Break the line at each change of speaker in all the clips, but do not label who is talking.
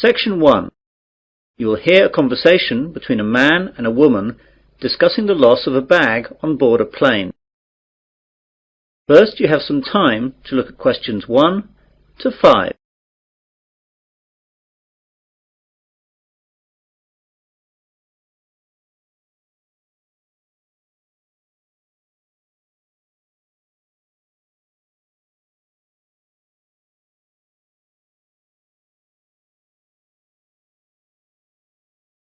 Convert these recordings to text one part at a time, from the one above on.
Section 1. You will hear a conversation between a man and a woman discussing the loss of a bag on board a plane. First, you have some time to look at questions 1 to 5.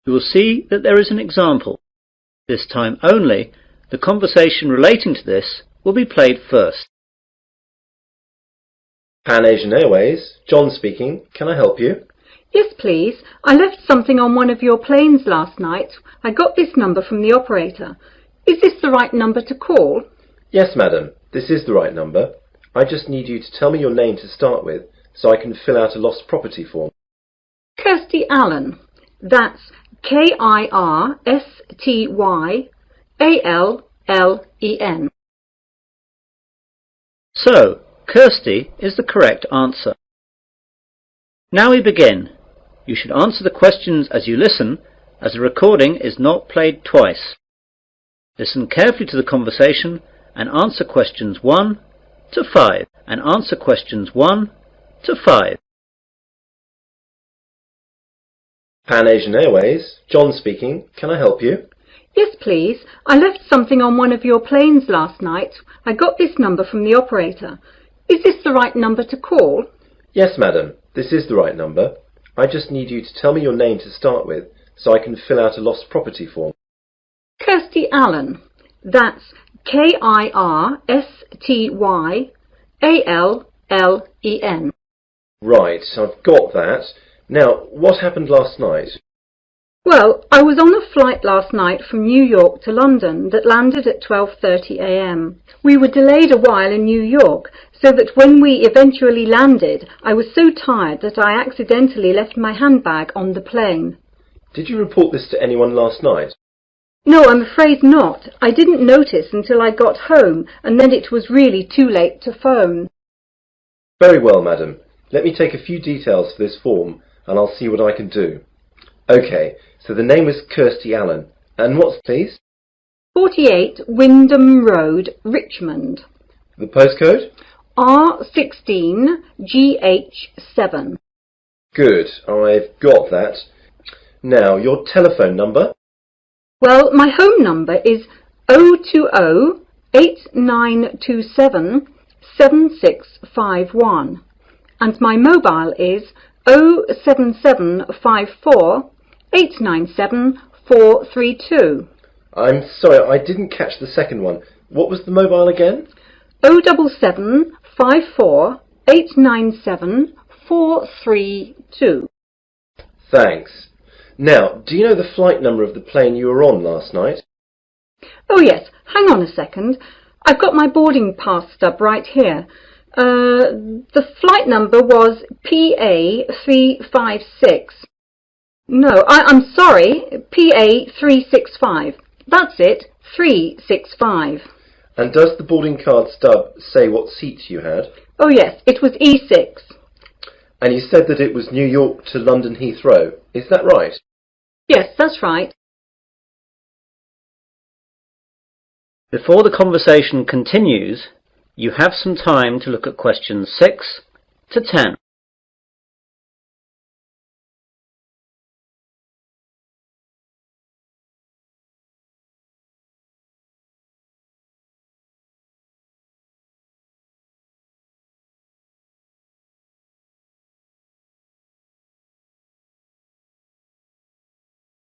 You will see that there is an example. This time only, the conversation relating to this will be played first.
Pan Asian Airways, John speaking. Can I help you?
Yes, please. I left something on one of your planes last night. I got this number from the operator. Is this the right number to call?
Yes, madam. This is the right number. I just need you to tell me your name to start with so I can fill out a lost property form.
Kirsty Allen. That's Kirstyallen.
So, Kirsty is the correct answer. Now we begin. You should answer the questions as you listen, as the recording is not played twice. Listen carefully to the conversation and answer questions 1 to 5.
Pan Asian Airways, John speaking. Can I help you?
Yes, please. I left something on one of your planes last night. I got this number from the operator. Is this the right number to call?
Yes, madam. This is the right number. I just need you to tell me your name to start with so I can fill out a lost property form.
Kirsty Allen. That's Kirstyallen.
Right, I've got that. Now, what happened last night?
Well, I was on a flight last night from New York to London that landed at 12:30 a.m. We were delayed a while in New York, so that when we eventually landed, I was so tired that I accidentally left my handbag on the plane.
Did you report this to anyone last night?
No, I'm afraid not. I didn't notice until I got home, and then it was really too late to phone.
Very well, madam. Let me take a few details for this form, and I'll see what I can do. OK, so the name is Kirsty Allen. And what's, please?
48 Wyndham Road, Richmond.
The postcode?
R16GH7.
Good, I've got that. Now, your telephone number?
Well, my home number is 020-8927-7651. And my mobile is 07754-897-432.
I'm sorry, I didn't catch the second one. What was the mobile again?
07754-897-432.
Thanks. Now, do you know the flight number of the plane you were on last night?
Oh yes, hang on a second. I've got my boarding pass stub right here. The flight number was PA356. No, I'm sorry, PA365. That's it, 365.
And does the boarding card stub say what seat you had?
Oh yes, it was E6.
And you said that it was New York to London Heathrow. Is that right?
Yes, that's right.
Before the conversation continues, you have some time to look at questions 6 to 10.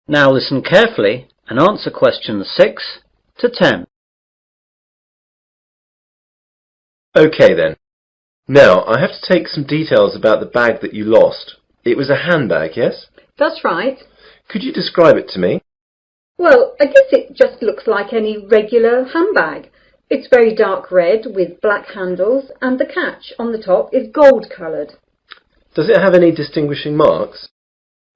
Now listen carefully and answer questions 6 to 10.
OK then. Now, I have to take some details about the bag that you lost. It was a handbag, yes?
That's right.
Could you describe it to me?
Well, I guess it just looks like any regular handbag. It's very dark red with black handles, and the catch on the top is gold-coloured.
Does it have any distinguishing marks?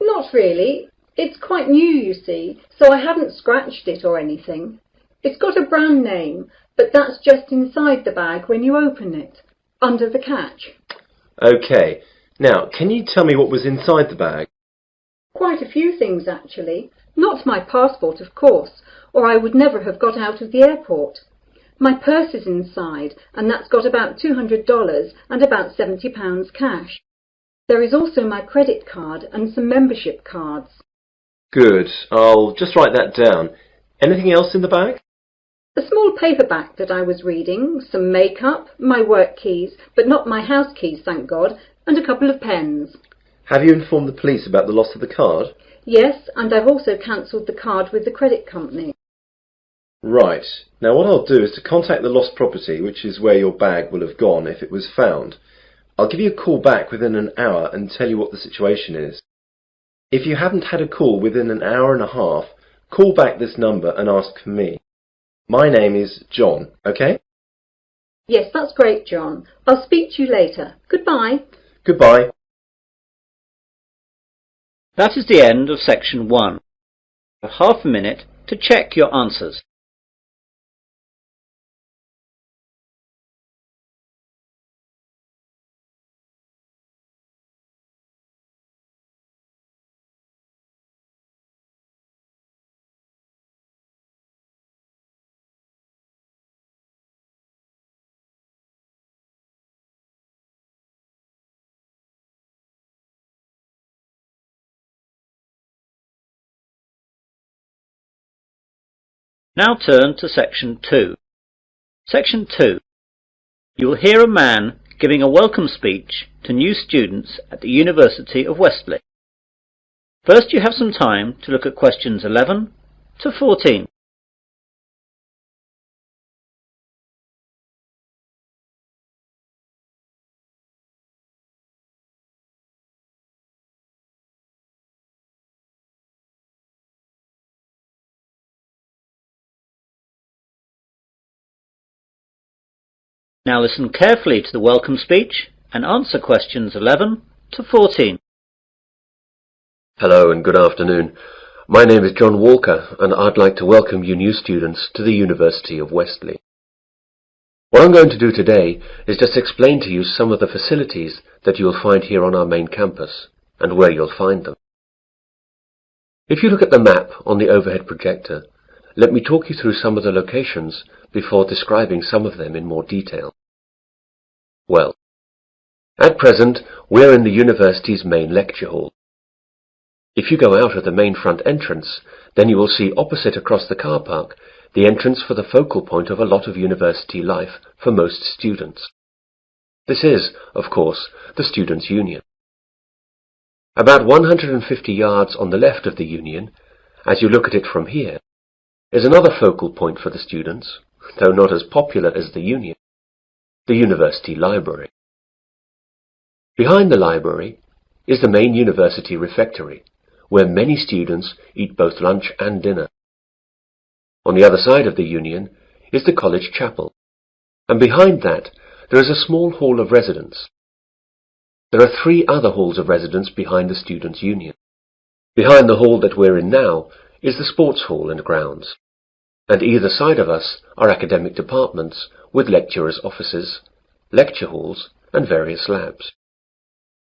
Not really. It's quite new, you see, so I haven't scratched it or anything. It's got a brand name, but that's just inside the bag when you open it, under the catch.
OK. Now, can you tell me what was inside the bag?
Quite a few things, actually. Not my passport, of course, or I would never have got out of the airport. My purse is inside, and that's got about $200 and about £70 cash. There is also my credit card and some membership cards.
Good. I'll just write that down. Anything else in the bag?
A small paperback that I was reading, some makeup, my work keys, but not my house keys, thank God, and a couple of pens.
Have you informed the police about the loss of the card?
Yes, and I've also cancelled the card with the credit company.
Right. Now what I'll do is to contact the lost property, which is where your bag will have gone if it was found. I'll give you a call back within an hour and tell you what the situation is. If you haven't had a call within an hour and a half, call back this number and ask for me. My name is John, okay?
Yes, that's great, John. I'll speak to you later. Goodbye.
Goodbye.
That is the end of section 1. You have half a minute to check your answers. Now turn to section 2. Section 2. You will hear a man giving a welcome speech to new students at the University of Westerly. First you have some time to look at questions 11 to 14. Now listen carefully to the welcome speech and answer questions 11 to 14.
Hello and good afternoon. My name is John Walker and I'd like to welcome you new students to the University of Westerly. What I'm going to do today is just explain to you some of the facilities that you'll find here on our main campus and where you'll find them. If you look at the map on the overhead projector, let me talk you through some of the locations before describing some of them in more detail. Well, at present we're in the university's main lecture hall. If you go out of the main front entrance, then you will see opposite across the car park the entrance for the focal point of a lot of university life for most students. This is, of course, the Students' Union. About 150 yards on the left of the Union, as you look at it from here, is another focal point for the students, though not as popular as the Union, the University Library. Behind the library is the main university refectory, where many students eat both lunch and dinner. On the other side of the Union is the college chapel, and behind that there is a small hall of residence. There are 3 other halls of residence behind the Students' Union. Behind the hall that we're in now is the sports hall and grounds, and either side of us are academic departments with lecturers' offices, lecture halls, and various labs.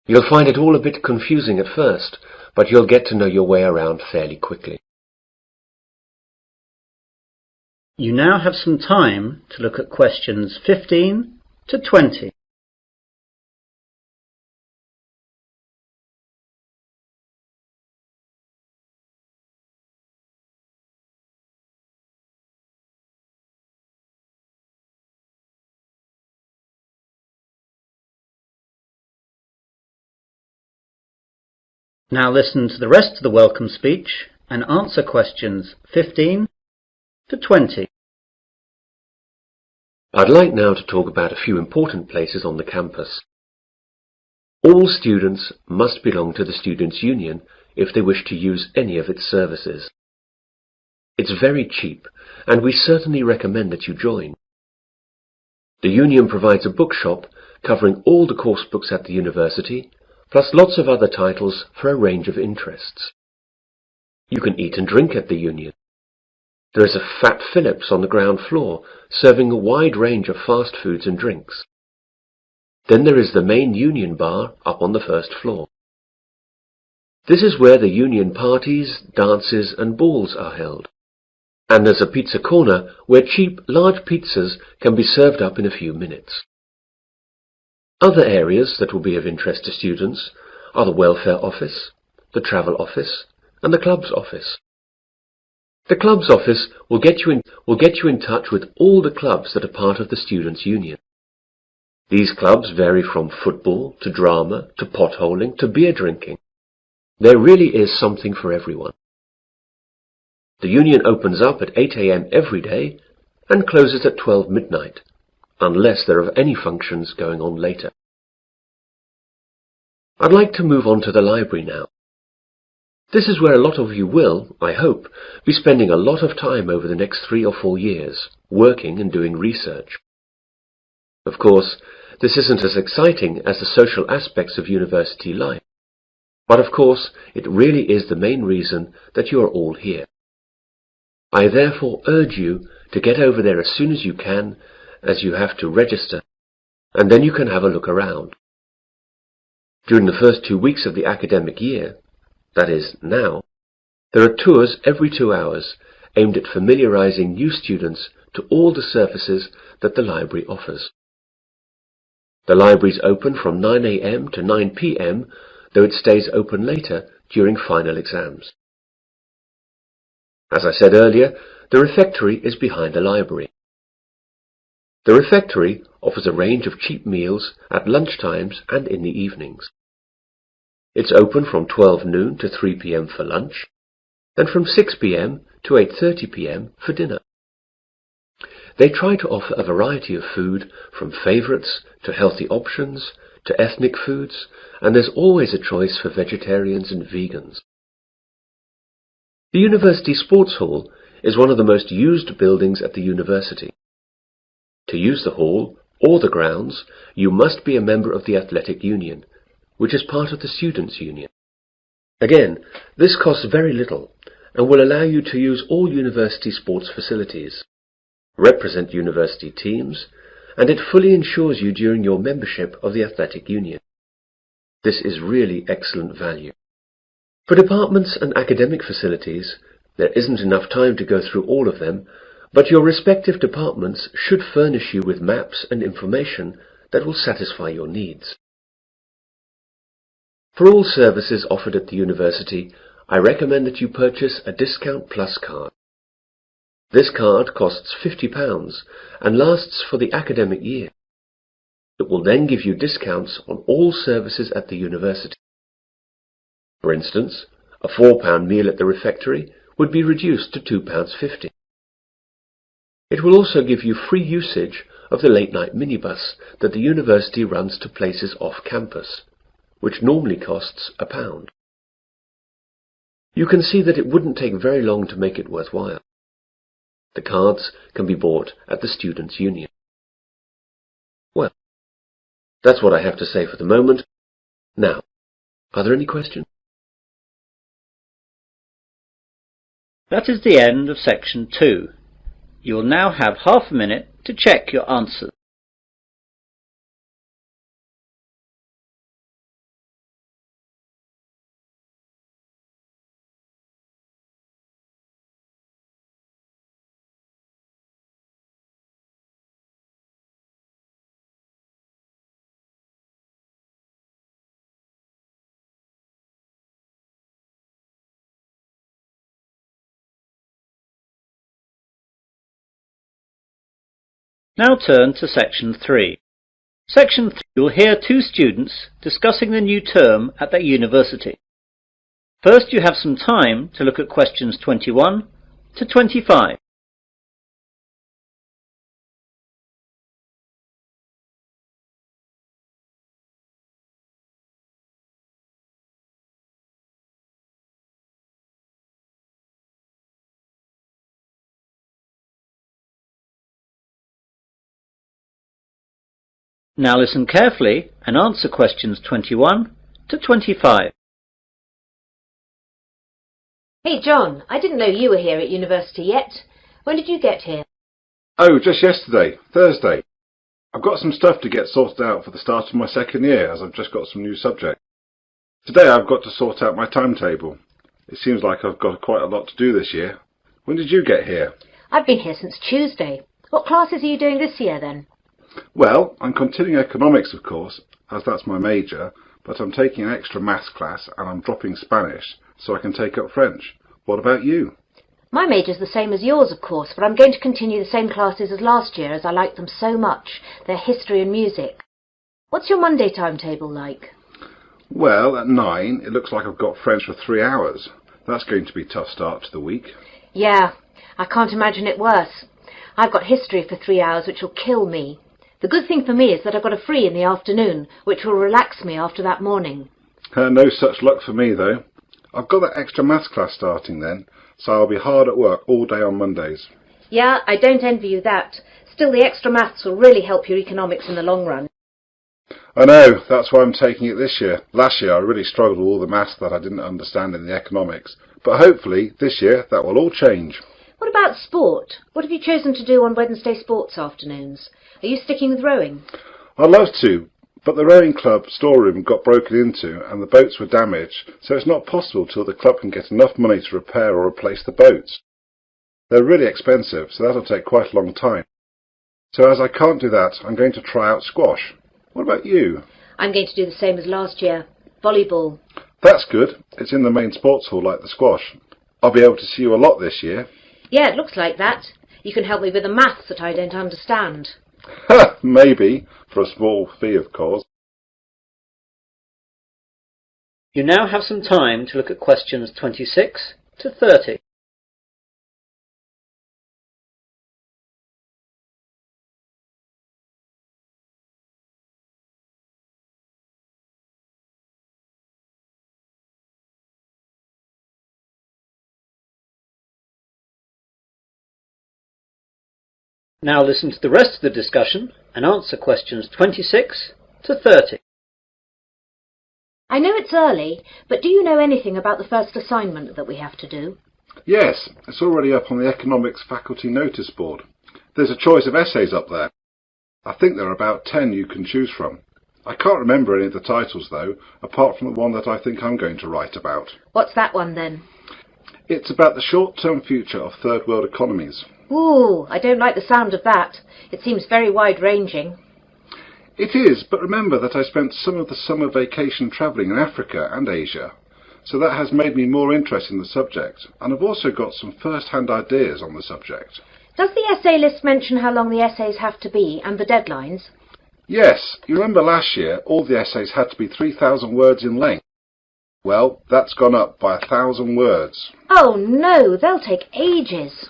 You'll find it all a bit confusing at first, but you'll get to know your way around fairly quickly.
You now have some time to look at questions 15 to 20. Now listen to the rest of the welcome speech and answer questions 15 to 20.
I'd like now to talk about a few important places on the campus. All students must belong to the Students' Union if they wish to use any of its services. It's very cheap, and we certainly recommend that you join. The Union provides a bookshop covering all the course books at the university, plus lots of other titles for a range of interests. You can eat and drink at the Union. There is a Fat Phillips on the ground floor, serving a wide range of fast foods and drinks. Then there is the main Union bar up on the first floor. This is where the union parties, dances and balls are held. And there's a pizza corner where cheap, large pizzas can be served up in a few minutes. Other areas that will be of interest to students are the welfare office, the travel office, and the club's office. The club's office will get you in touch with all the clubs that are part of the Students' Union. These clubs vary from football to drama to potholing to beer drinking. There really is something for everyone. The union opens up at 8 a.m. every day and closes at 12 midnight, unless there are any functions going on later. I'd like to move on to the library now. This is where a lot of you will, I hope, be spending a lot of time over the next 3 or 4 years, working and doing research. Of course, this isn't as exciting as the social aspects of university life, but of course it really is the main reason that you are all here. I therefore urge you to get over there as soon as you can, as you have to register, and then you can have a look around. During the first 2 weeks of the academic year, that is, now, there are tours every 2 hours aimed at familiarizing new students to all the services that the library offers. The library is open from 9 a.m. to 9 p.m., though it stays open later during final exams. As I said earlier, the refectory is behind the library. The refectory offers a range of cheap meals at lunchtimes and in the evenings. It's open from 12 noon to 3 p.m. for lunch, and from 6 p.m. to 8:30 p.m. for dinner. They try to offer a variety of food, from favourites to healthy options to ethnic foods, and there's always a choice for vegetarians and vegans. The University Sports Hall is one of the most used buildings at the university. To use the hall or the grounds, you must be a member of the Athletic Union, which is part of the Students' Union. Again, this costs very little and will allow you to use all university sports facilities, represent university teams, and it fully insures you during your membership of the Athletic Union. This is really excellent value. For departments and academic facilities, there isn't enough time to go through all of them, but your respective departments should furnish you with maps and information that will satisfy your needs. For all services offered at the university, I recommend that you purchase a Discount Plus card. This card costs £50 and lasts for the academic year. It will then give you discounts on all services at the university. For instance, a £4 meal at the refectory would be reduced to £2.50. It will also give you free usage of the late-night minibus that the university runs to places off campus, which normally costs £1. You can see that it wouldn't take very long to make it worthwhile. The cards can be bought at the Students' Union. Well, that's what I have to say for the moment. Now, are there any questions?
That is the end of section 2. You will now have half a minute to check your answers. Now turn to section 3. Section 3 you'll hear 2 students discussing the new term at their university. First you have some time to look at questions 21 to 25. Now listen carefully and answer questions 21 to 25.
Hey John, I didn't know you were here at university yet. When did you get here?
Oh, just yesterday, Thursday. I've got some stuff to get sorted out for the start of my second year, as I've just got some new subjects. Today I've got to sort out my timetable. It seems like I've got quite a lot to do this year. When did you get here?
I've been here since Tuesday. What classes are you doing this year then?
Well, I'm continuing economics, of course, as that's my major, but I'm taking an extra maths class and I'm dropping Spanish so I can take up French. What about you?
My major's the same as yours, of course, but I'm going to continue the same classes as last year as I like them so much. They're history and music. What's your Monday timetable like?
Well, at 9, it looks like I've got French for 3 hours. That's going to be a tough start to the week.
Yeah, I can't imagine it worse. I've got history for 3 hours, which will kill me. The good thing for me is that I've got a free in the afternoon, which will relax me after that morning.
No such luck for me, though. I've got that extra maths class starting then, so I'll be hard at work all day on Mondays.
Yeah, I don't envy you that. Still, the extra maths will really help your economics in the long run.
I know, that's why I'm taking it this year. Last year I really struggled with all the maths that I didn't understand in the economics, but hopefully this year that will all change.
What about sport? What have you chosen to do on Wednesday sports afternoons? Are you sticking with rowing?
I'd love to, but the rowing club storeroom got broken into and the boats were damaged, so it's not possible till the club can get enough money to repair or replace the boats. They're really expensive, so that'll take quite a long time. So as I can't do that, I'm going to try out squash. What about you?
I'm going to do the same as last year. Volleyball.
That's good. It's in the main sports hall like the squash. I'll be able to see you a lot this year.
Yeah, it looks like that. You can help me with the maths that I don't understand.
Ha! Maybe. For a small fee, of course.
You now have some time to look at questions 26 to 30. Now listen to the rest of the discussion and answer questions 26 to 30.
I know it's early, but do you know anything about the first assignment that we have to do?
Yes, it's already up on the economics faculty notice board. There's a choice of essays up there. I think there are about 10 you can choose from. I can't remember any of the titles though, apart from the one that I think I'm going to write about.
What's that one then?
It's about the short-term future of third world economies.
Ooh, I don't like the sound of that. It seems very wide-ranging.
It is, but remember that I spent some of the summer vacation travelling in Africa and Asia, so that has made me more interested in the subject, and I've also got some first-hand ideas on the subject.
Does the essay list mention how long the essays have to be and the deadlines?
Yes, you remember last year all the essays had to be 3,000 words in length. Well, that's gone up by 1,000 words.
Oh no, they'll take ages.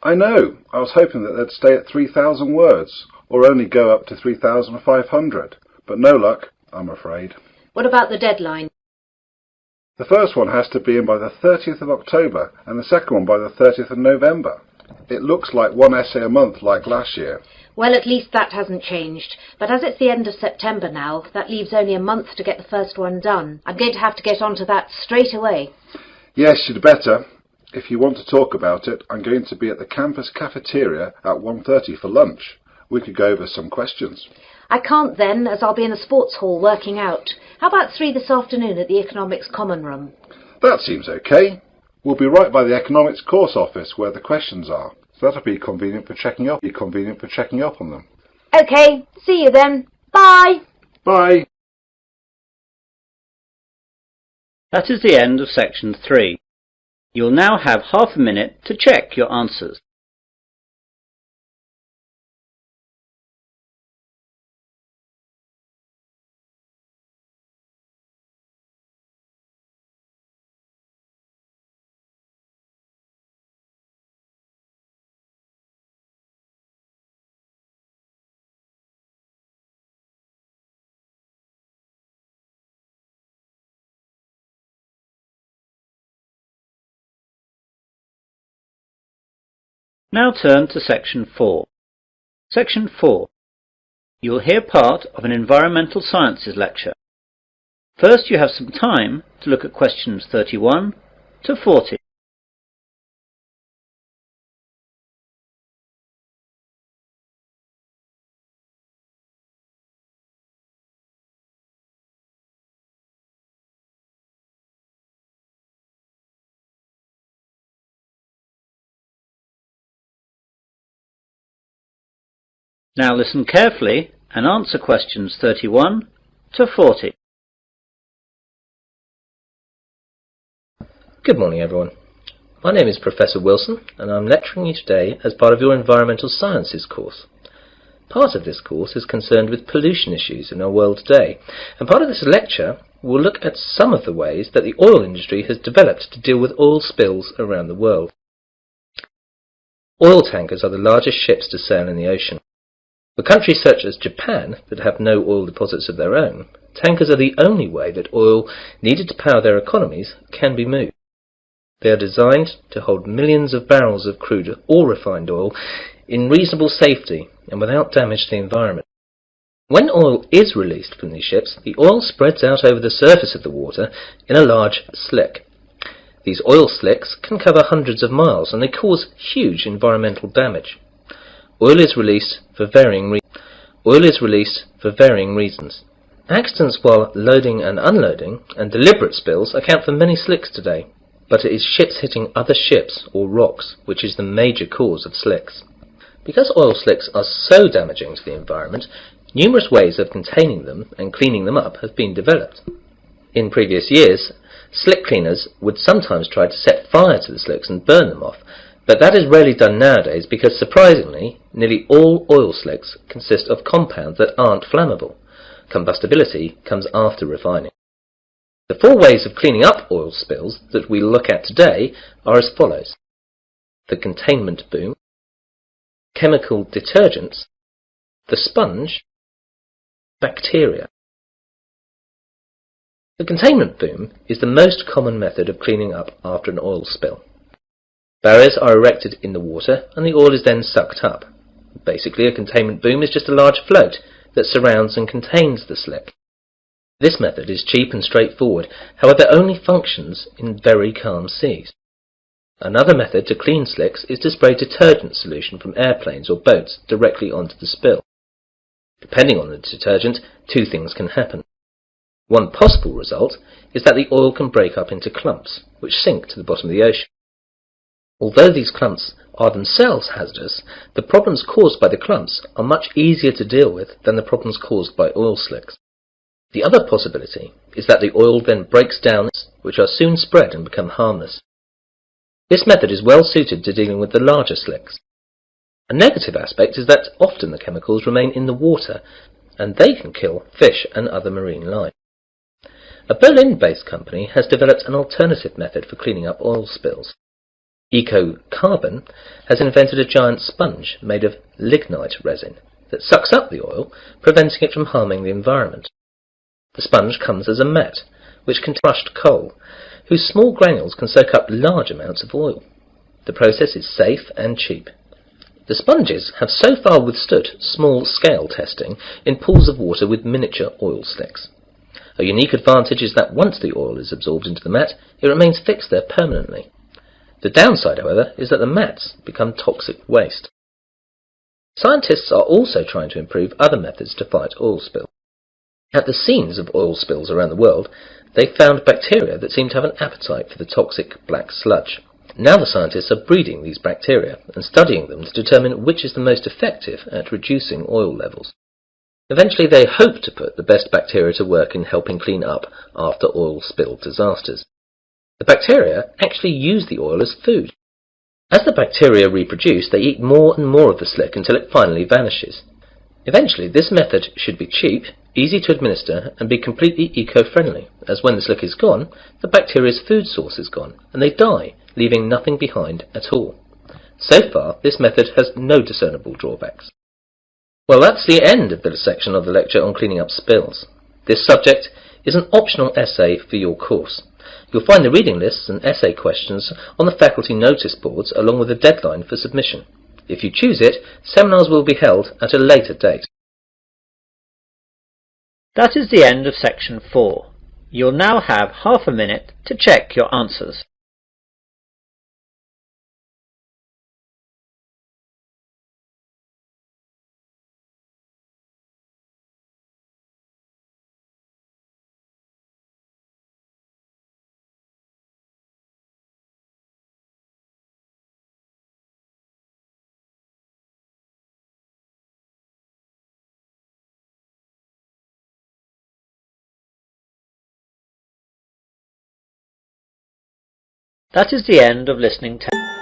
I know. I was hoping that they'd stay at 3,000 words, or only go up to 3,500. But no luck, I'm afraid.
What about the deadline?
The first one has to be in by the 30th of October, and the second one by the 30th of November. It looks like one essay a month like last year.
Well, at least that hasn't changed. But as it's the end of September now, that leaves only a month to get the first one done. I'm going to have to get onto that straight away.
Yes, you'd better. If you want to talk about it, I'm going to be at the campus cafeteria at 1:30 for lunch. We could go over some questions.
I can't then, as I'll be in the sports hall working out. How about 3 this afternoon at the Economics Common Room?
That seems okay. We'll be right by the economics course office where the questions are. So that'll be convenient for checking up. On them.
Okay, see you then. Bye!
Bye!
That is the end of section 3. You'll now have half a minute to check your answers. Now turn to section 4. Section 4. You will hear part of an environmental sciences lecture. First you have some time to look at questions 31 to 40. Now listen carefully and answer questions 31 to 40.
Good morning, everyone. My name is Professor Wilson, and I'm lecturing you today as part of your Environmental Sciences course. Part of this course is concerned with pollution issues in our world today, and part of this lecture will look at some of the ways that the oil industry has developed to deal with oil spills around the world. Oil tankers are the largest ships to sail in the ocean. For countries such as Japan that have no oil deposits of their own, tankers are the only way that oil needed to power their economies can be moved. They are designed to hold millions of barrels of crude or refined oil in reasonable safety and without damage to the environment. When oil is released from these ships, the oil spreads out over the surface of the water in a large slick. These oil slicks can cover hundreds of miles, and they cause huge environmental damage. Oil is released for varying reasons. Accidents while loading and unloading and deliberate spills account for many slicks today, but it is ships hitting other ships or rocks which is the major cause of slicks. Because oil slicks are so damaging to the environment, numerous ways of containing them and cleaning them up have been developed. In previous years, slick cleaners would sometimes try to set fire to the slicks and burn them off, but that is rarely done nowadays because, surprisingly, nearly all oil slicks consist of compounds that aren't flammable. Combustibility comes after refining. The 4 ways of cleaning up oil spills that we'll look at today are as follows: the containment boom, chemical detergents, the sponge, bacteria. The containment boom is the most common method of cleaning up after an oil spill. Barriers are erected in the water and the oil is then sucked up. Basically, a containment boom is just a large float that surrounds and contains the slick. This method is cheap and straightforward, however only functions in very calm seas. Another method to clean slicks is to spray detergent solution from airplanes or boats directly onto the spill. Depending on the detergent, 2 things can happen. One possible result is that the oil can break up into clumps, which sink to the bottom of the ocean. Although these clumps are themselves hazardous, the problems caused by the clumps are much easier to deal with than the problems caused by oil slicks. The other possibility is that the oil then breaks down, which are soon spread and become harmless. This method is well suited to dealing with the larger slicks. A negative aspect is that often the chemicals remain in the water, and they can kill fish and other marine life. A Berlin-based company has developed an alternative method for cleaning up oil spills. EcoCarbon has invented a giant sponge made of lignite resin that sucks up the oil, preventing it from harming the environment. The sponge comes as a mat, which contains crushed coal, whose small granules can soak up large amounts of oil. The process is safe and cheap. The sponges have so far withstood small-scale testing in pools of water with miniature oil slicks. A unique advantage is that once the oil is absorbed into the mat, it remains fixed there permanently. The downside, however, is that the mats become toxic waste. Scientists are also trying to improve other methods to fight oil spills. At the scenes of oil spills around the world, they found bacteria that seem to have an appetite for the toxic black sludge. Now the scientists are breeding these bacteria and studying them to determine which is the most effective at reducing oil levels. Eventually they hope to put the best bacteria to work in helping clean up after oil spill disasters. The bacteria actually use the oil as food. As the bacteria reproduce, they eat more and more of the slick until it finally vanishes. Eventually, this method should be cheap, easy to administer, and be completely eco-friendly, as when the slick is gone, the bacteria's food source is gone, and they die, leaving nothing behind at all. So far, this method has no discernible drawbacks. Well, that's the end of the section of the lecture on cleaning up spills. This subject is an optional essay for your course. You'll find the reading lists and essay questions on the faculty notice boards along with a deadline for submission. If you choose it, seminars will be held at a later date.
That is the end of section 4. You'll now have half a minute to check your answers. That is the end of listening 10.